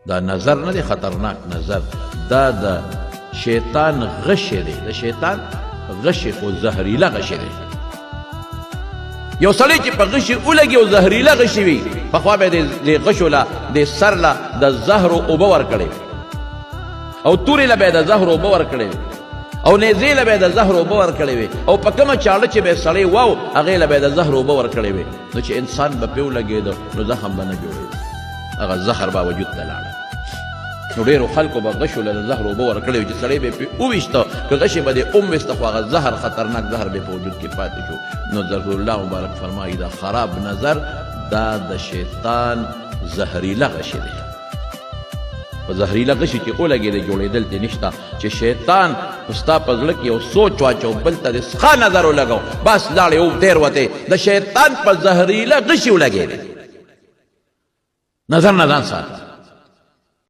دا نظر نه دی خطرناک نظر، دا د شیطان غش دی، د شیطان غش خو زهریله غش دی. یو سړی چې په غشي ولګي او زهریله غشي وي، پخوا به یې د غشو له د سر له د زهرو اوبه ورکړې او تورې له به یې د زهرو اوبه ورکړې او نیزې له به یې د زهرو اوبه ورکړې وي او په کومه چاړه چې به یې سړی واو هغې له به یې د زهرو اوبه ورکړې وي، نو چې انسان به پرې ولګېده نو زخم به نه جوړېده، هغه زهر به وجود ته لاړه. نو ډېرو خلکو به غشو له زهر اوبه ورکړې وي چې سړی به یې پرې وویشته، که غشې به دې وویسته خو هغه زهر خطرناک زهر به په وجود کې پاتې شو. نو ظهور الله مبارک فرمایي دا خراب نظر دا د شیطان زهریله غشي دی. په زهریله غشي چې ولګېدې جوړېدل دې نشته، چې شیطان ستا په زړه کې یو سوچ واچو بل ته دې ښه نظر ولګو بس لاړې او تېر وتې، د شیطان په زهریله غشي ولګېدې. نظر نه ځان ساته.